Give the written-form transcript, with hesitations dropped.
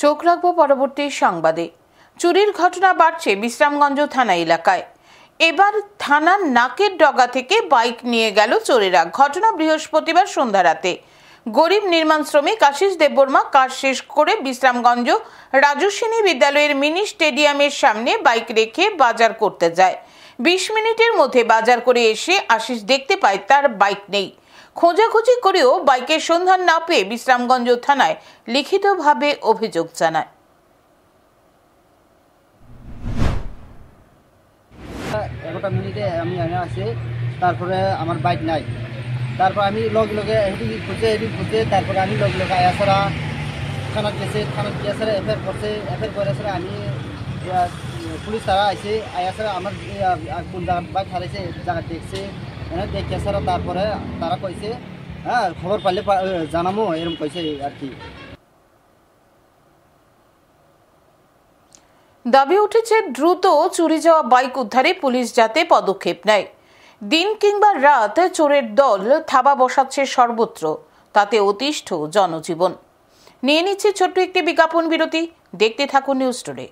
চোখ রাখবো পরবর্তী সংবাদে। চুরির ঘটনা বাড়ছে বিশ্রামগঞ্জ থানা এলাকায়। এবার থানার নাকের ডগা থেকে বাইক নিয়ে গেল চোরেরা। ঘটনা বৃহস্পতিবার সন্ধ্যা রাতে। গরিব নির্মাণ শ্রমিক আশিস দেববর্মা কাজ শেষ করে বিশ্রামগঞ্জ রাজস্বিনী বিদ্যালয়ের মিনি স্টেডিয়ামের সামনে বাইক রেখে বাজার করতে যায়। 20 মিনিটের মধ্যে বাজার করে এসে আশিস দেখতে পায় তার বাইক নেই। খোঁজাখুঁজি করেও বাইকের সন্ধান না পেয়ে বিশ্রামগঞ্জ থানায় লিখিতভাবে অভিযোগ জানায়। 11টা মিনিটে আমি এনে আসি, তারপরে আমার বাইক নাই। তারপর আমি লগে লগে হেঁটে খুঁজে তারপরে আমি লগে লগে আয়াসরা থানার গেছে এফআইআর করছে। এফআইআর করে আমি পুলিশ তারা আইসে আয়াসরা আমার কোন জায়গার বাইক হারাইছে জায়গা দেখছে, দেখে সারা তারপরে তারা কইছে হ্যাঁ খবর পাইলে জানামো, এরকম কইছে আর কি। দাবি উঠেছে দ্রুত চুরি যাওয়া বাইক উদ্ধারে পুলিশ যাতে পদক্ষেপ নেয়। দিন কিংবা রাত চোরের দল থাবা বসাচ্ছে সর্বত্র, তাতে অতিষ্ঠ জনজীবন। নিয়ে নিচ্ছে ছোট্ট একটি বিজ্ঞাপন বিরতি। দেখতে থাকুন নিউজ টুডে।